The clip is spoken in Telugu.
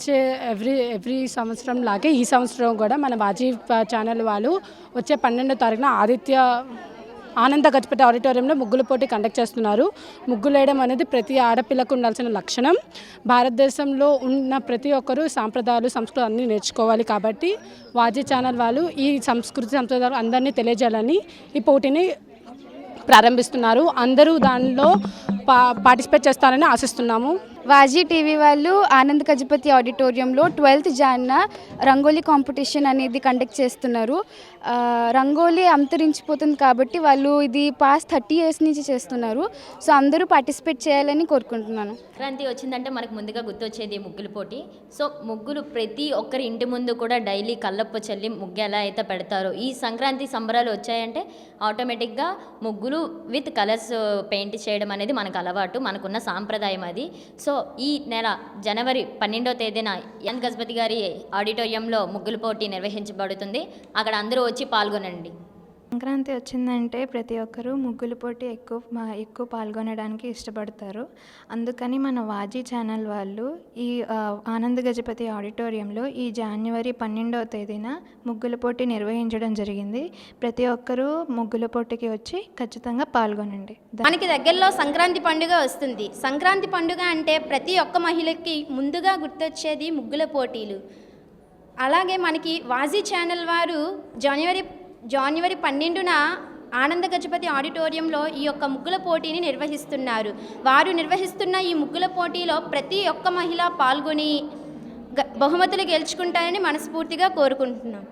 వచ్చే ఎవ్రీ సంవత్సరం లాగే ఈ సంవత్సరం కూడా మన వాజీ ఛానల్ వాళ్ళు వచ్చే 12వ తారీఖున ఆనంద గజపతి ఆడిటోరియంలో ముగ్గుల పోటీ కండక్ట్ చేస్తున్నారు. ముగ్గులు వేయడం అనేది ప్రతి ఆడపిల్లకు ఉండాల్సిన లక్షణం. భారతదేశంలో ఉన్న ప్రతి ఒక్కరూ సాంప్రదాయాలు సంస్కృతి అన్నీ నేర్చుకోవాలి. కాబట్టి వాజీ ఛానల్ వాళ్ళు ఈ సంస్కృతి సంప్రదాయాలు అందరినీ తెలియజేయాలని ఈ పోటీని ప్రారంభిస్తున్నారు. అందరూ దానిలో పార్టిసిపేట్ చేస్తారని ఆశిస్తున్నాము. వాజీ టీవీ వాళ్ళు ఆనంద్ గజపతి ఆడిటోరియంలో 12th జాన్న రంగోలీ కాంపిటీషన్ అనేది కండక్ట్ చేస్తున్నారు. రంగోలీ అంతరించిపోతుంది కాబట్టి వాళ్ళు ఇది పాస్ట్ 30 years నుంచి చేస్తున్నారు. సో అందరూ పార్టిసిపేట్ చేయాలని కోరుకుంటున్నాను. సంక్రాంతి వచ్చిందంటే మనకు ముందుగా గుర్తొచ్చేది ముగ్గుల పోటీ. సో ముగ్గులు ప్రతి ఒక్కరి ఇంటి ముందు కూడా డైలీ కళ్ళప్ప చల్లి ముగ్గు ఎలా అయితే పెడతారో, ఈ సంక్రాంతి సంబరాలు వచ్చాయంటే ఆటోమేటిక్గా ముగ్గులు విత్ కలర్స్ పెయింట్ చేయడం అనేది మనకు అలవాటు, మనకున్న సాంప్రదాయం అది. సో ఈ నెల జనవరి 12వ తేదీన ఆనంద్ గజపతి గారి ఆడిటోరియంలో ముగ్గుల పోటీ నిర్వహించబడుతుంది. అక్కడ అందరూ వచ్చి పాల్గొనండి. సంక్రాంతి వచ్చిందంటే ప్రతి ఒక్కరూ ముగ్గుల పోటీ ఎక్కువ పాల్గొనడానికి ఇష్టపడతారు. అందుకని మన వాజీ ఛానల్ వాళ్ళు ఈ ఆనంద్ గజపతి ఆడిటోరియంలో ఈ జనవరి 12వ తేదీన ముగ్గుల పోటీ నిర్వహించడం జరిగింది. ప్రతి ఒక్కరూ ముగ్గుల పోటీకి వచ్చి ఖచ్చితంగా పాల్గొనండి. మనకి దగ్గరలో సంక్రాంతి పండుగ వస్తుంది. సంక్రాంతి పండుగ అంటే ప్రతి ఒక్క మహిళకి ముందుగా గుర్తొచ్చేది ముగ్గుల పోటీలు. అలాగే మనకి వాజీ ఛానల్ వారు జనవరి 12న ఆనంద గజపతి ఆడిటోరియంలో ఈ యొక్క ముగ్గుల పోటీని నిర్వహిస్తున్నారు. వారు నిర్వహిస్తున్న ఈ ముగ్గుల పోటీలో ప్రతి ఒక్క మహిళ పాల్గొని బహుమతులు గెలుచుకుంటారని మనస్ఫూర్తిగా కోరుకుంటున్నాం.